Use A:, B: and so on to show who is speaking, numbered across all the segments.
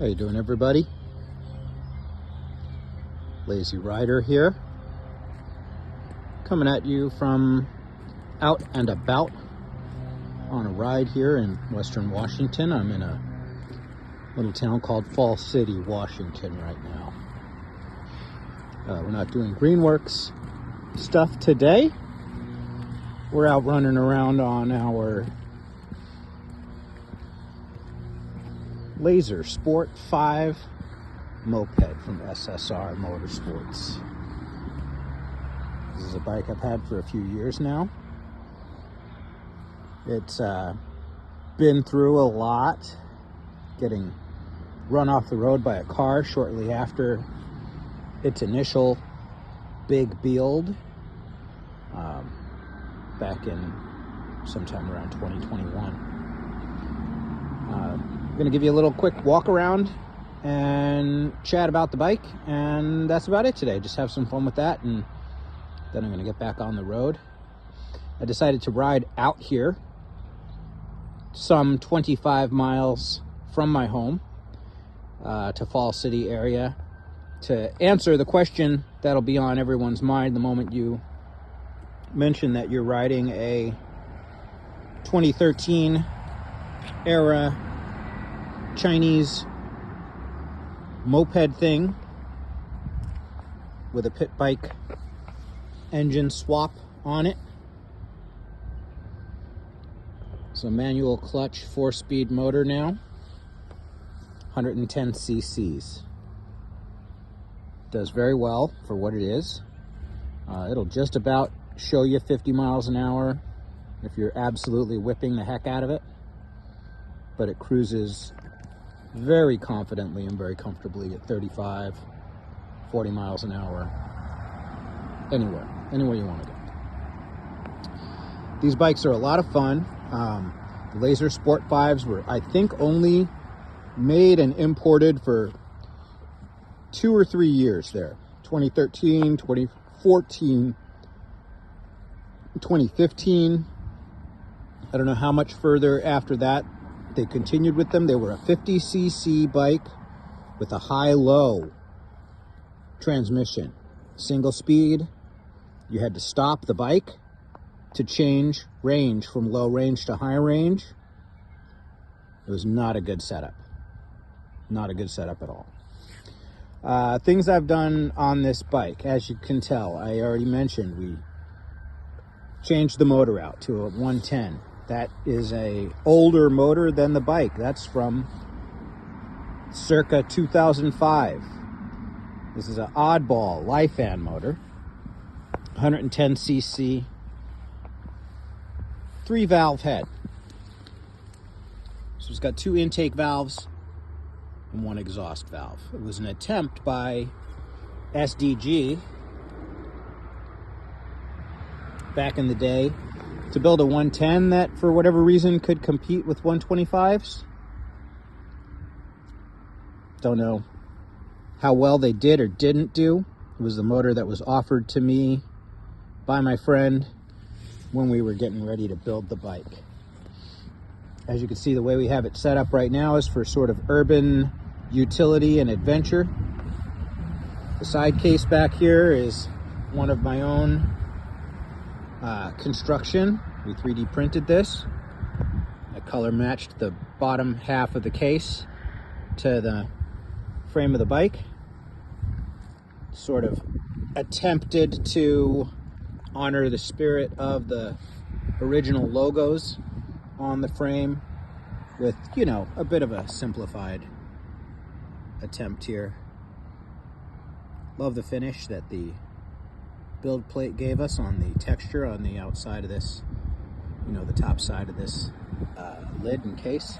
A: How you doing, everybody? Lazy Rider here, coming at you from out and about on a ride here in Western Washington. I'm in a little town called Fall City, Washington right now. We're not doing Greenworks stuff today. We're out running around on our LAZER Sport 5 moped from SSR Motorsports. This is a bike I've had for a few years now. It's been through a lot, getting run off the road by a car shortly after its initial big build back in sometime around 2021. I'm going to give you a little quick walk around and chat about the bike, and that's about it today. Just have some fun with that, and then I'm going to get back on the road. I decided to ride out here some 25 miles from my home to Fall City area to answer the question that'll be on everyone's mind the moment you mention that you're riding a 2013 era Chinese moped thing with a pit bike engine swap on it. It's a manual clutch 4-speed motor now, 110 cc's. Does very well for what it is. It'll just about show you 50 miles an hour if you're absolutely whipping the heck out of it, but it cruises very confidently and very comfortably at 35, 40 miles an hour, anywhere you want to go. These bikes are a lot of fun. The LAZER Sport 5s were, I think, only made and imported for 2 or 3 years there. 2013, 2014, 2015. I don't know how much further after that they continued with them. They were a 50 cc bike with a high-low transmission. Single speed. You had to stop the bike to change range from low range to high range. It was not a good setup. Not a good setup at all. Things I've done on this bike, as you can tell, I already mentioned we changed the motor out to a 110. That is a older motor than the bike. That's from circa 2005. This is an oddball Lifan motor, 110 cc, 3-valve head. So it's got 2 intake valves and 1 exhaust valve. It was an attempt by SDG back in the day to build a 110 that, for whatever reason, could compete with 125s. Don't know how well they did or didn't do. It was the motor that was offered to me by my friend when we were getting ready to build the bike. As you can see, the way we have it set up right now is for sort of urban utility and adventure. The side case back here is one of my own construction. We 3D printed this. I color matched the bottom half of the case to the frame of the bike. Sort of attempted to honor the spirit of the original logos on the frame with, you know, a bit of a simplified attempt here. Love the finish that the build plate gave us on the texture on the outside of this, you know, the top side of this lid and case.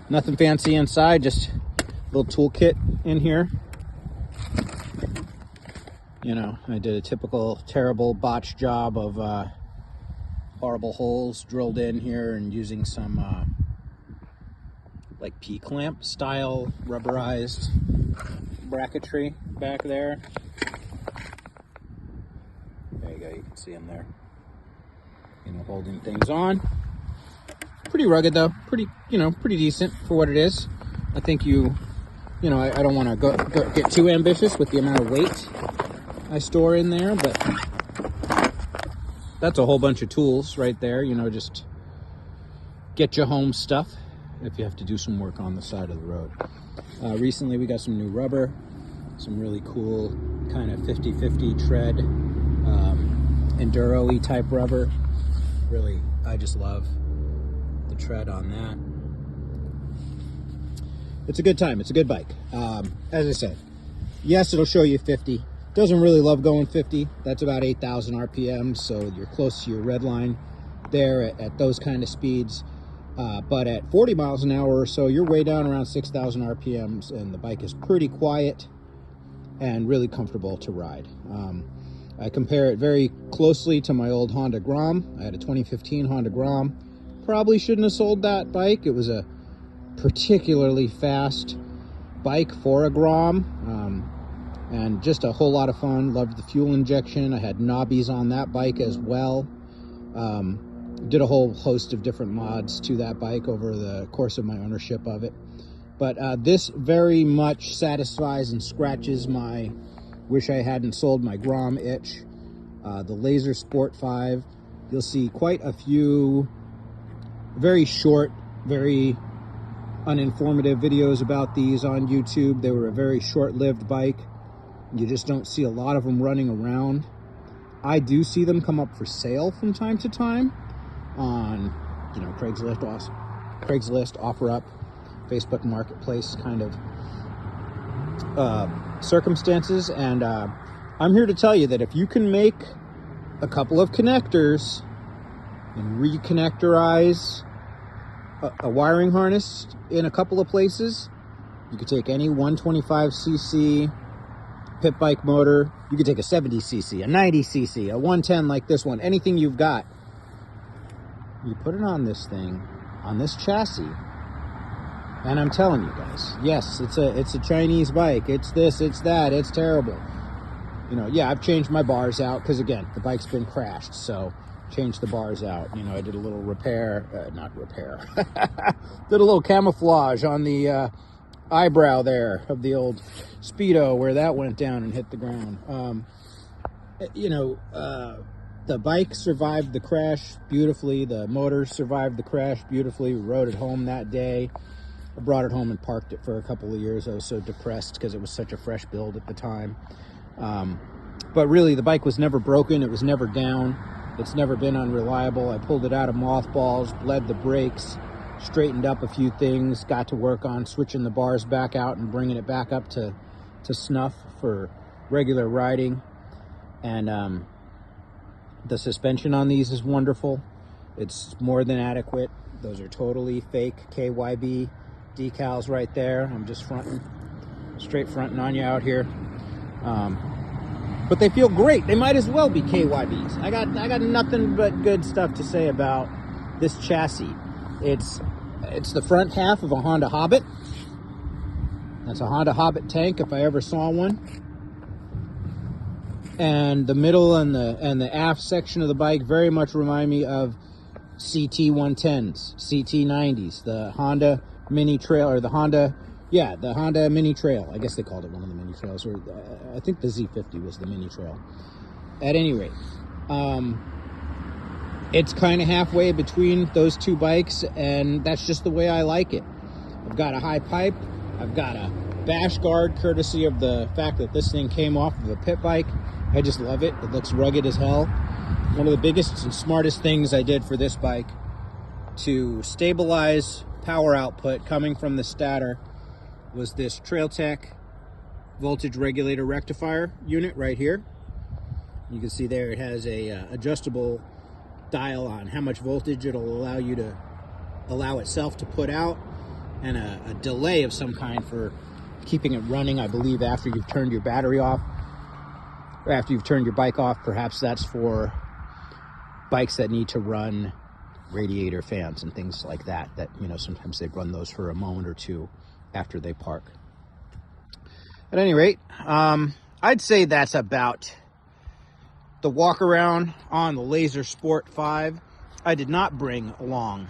A: Nothing fancy inside, just a little toolkit in here. You know, I did a typical terrible botch job of horrible holes drilled in here and using some like P-clamp style rubberized bracketry back there. There you go, you can see them there. You know, holding things on. Pretty rugged though, pretty decent for what it is. I think you You know, I don't want to go get too ambitious with the amount of weight I store in there, but that's a whole bunch of tools right there. You know, just get you home stuff if you have to do some work on the side of the road. Recently we got some new rubber, some really cool kind of 50-50 tread, Enduro-y type rubber. Really, I just love the tread on that. It's a good time. It's a good bike. As I said, yes, it'll show you 50. Doesn't really love going 50. That's about 8,000 RPM, so you're close to your red line there at those kind of speeds. But at 40 miles an hour or so, you're way down around 6,000 RPMs, and the bike is pretty quiet and really comfortable to ride. I compare it very closely to my old Honda Grom. I had a 2015 Honda Grom. Probably shouldn't have sold that bike. It was a particularly fast bike for a Grom, and just a whole lot of fun. Loved the fuel injection. I had knobbies on that bike as well. Did a whole host of different mods to that bike over the course of my ownership of it. But this very much satisfies and scratches my wish I hadn't sold my Grom itch. The LAZER Sport 5, you'll see quite a few very short, very uninformative videos about these on YouTube. They were a very short-lived bike. You just don't see a lot of them running around. I do see them come up for sale from time to time on, you know, Craigslist, OfferUp, Facebook Marketplace kind of circumstances. And I'm here to tell you that if you can make a couple of connectors and reconnectorize a wiring harness in a couple of places, you could take any 125cc pit bike motor, you could take a 70cc, a 90cc, a 110 like this one, anything you've got, you put it on this thing, on this chassis, and I'm telling you guys, yes, it's a Chinese bike, it's this, it's that, it's terrible. You know, yeah, I've changed my bars out, because again, the bike's been crashed, so changed the bars out. You know, I did a little did a little camouflage on the eyebrow there of the old Speedo where that went down and hit the ground. You know, the bike survived the crash beautifully. The motor survived the crash beautifully. We rode it home that day. I brought it home and parked it for a couple of years. I was so depressed because it was such a fresh build at the time. But really, the bike was never broken. It was never down. It's never been unreliable. I pulled it out of mothballs, bled the brakes, straightened up a few things, got to work on switching the bars back out and bringing it back up to snuff for regular riding. And the suspension on these is wonderful. It's more than adequate. Those are totally fake KYB decals right there. I'm just straight fronting on you out here. But they feel great. They might as well be KYBs. I got nothing but good stuff to say about this chassis. It's the front half of a Honda Hobbit. That's a Honda Hobbit tank if I ever saw one. And the middle and the aft section of the bike very much remind me of CT 110s, CT 90s, the Honda Mini Trail, or the Honda Mini Trail. I guess they called it one of the Mini Trails, or I think the Z50 was the Mini Trail. At any rate, it's kind of halfway between those two bikes, and that's just the way I like it. I've got a high pipe. I've got a bash guard, courtesy of the fact that this thing came off of a pit bike. I just love it. It looks rugged as hell. One of the biggest and smartest things I did for this bike to stabilize power output coming from the stator was this TrailTech voltage regulator rectifier unit right here. You can see there it has a adjustable dial on how much voltage it'll allow itself to put out, and a delay of some kind for keeping it running, I believe, after you've turned your battery off, or after you've turned your bike off. Perhaps that's for bikes that need to run radiator fans and things like that, you know, sometimes they run those for a moment or two after they park. At any rate, I'd say that's about the walk around on the LAZER Sport 5. I did not bring along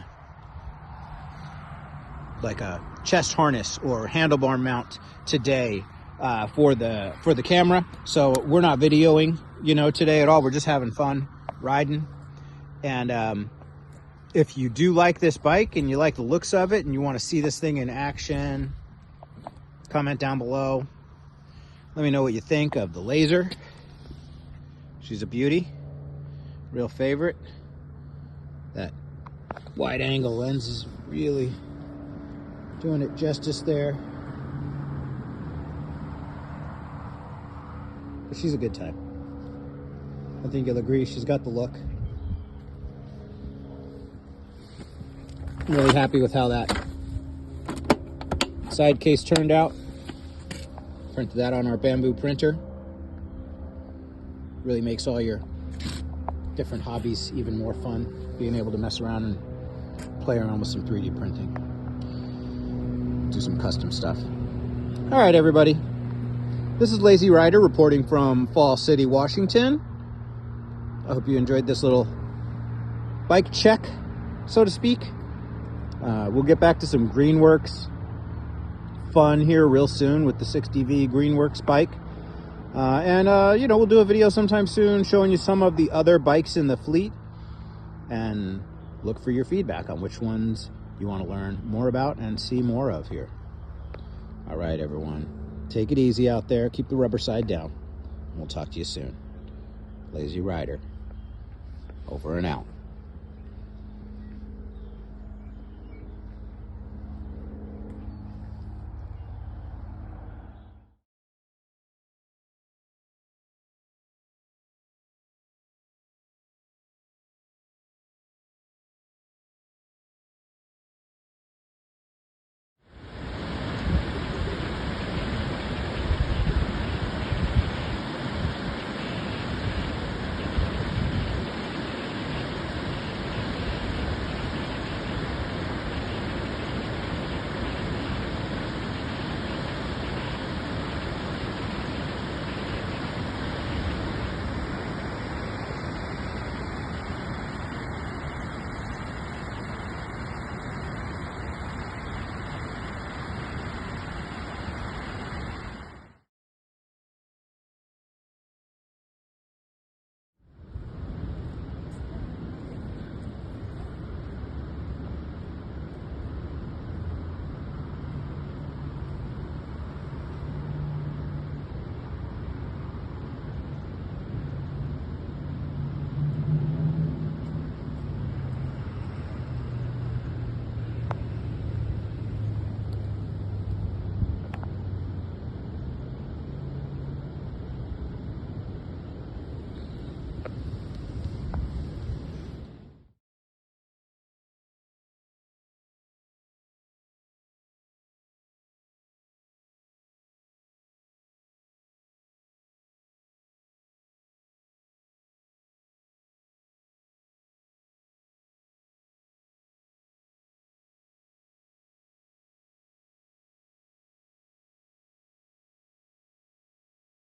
A: like a chest harness or handlebar mount today for the camera. So we're not videoing, you know, today at all. We're just having fun riding. And if you do like this bike and you like the looks of it and you want to see this thing in action, comment down below. Let me know what you think of the Lazer. She's a beauty, real favorite. That wide angle lens is really doing it justice there. But she's a good time. I think you'll agree, she's got the look. I'm really happy with how that side case turned out. Printed that on our bamboo printer. Really makes all your different hobbies even more fun, being able to mess around and play around with some 3D printing. Do some custom stuff. All right, everybody. This is Lazy Rider reporting from Fall City, Washington. I hope you enjoyed this little bike check, so to speak. We'll get back to some Greenworks fun here real soon with the 60V Greenworks bike. You know, we'll do a video sometime soon showing you some of the other bikes in the fleet, and look for your feedback on which ones you want to learn more about and see more of here. All right, everyone. Take it easy out there. Keep the rubber side down. We'll talk to you soon. Lazy Rider. Over and out.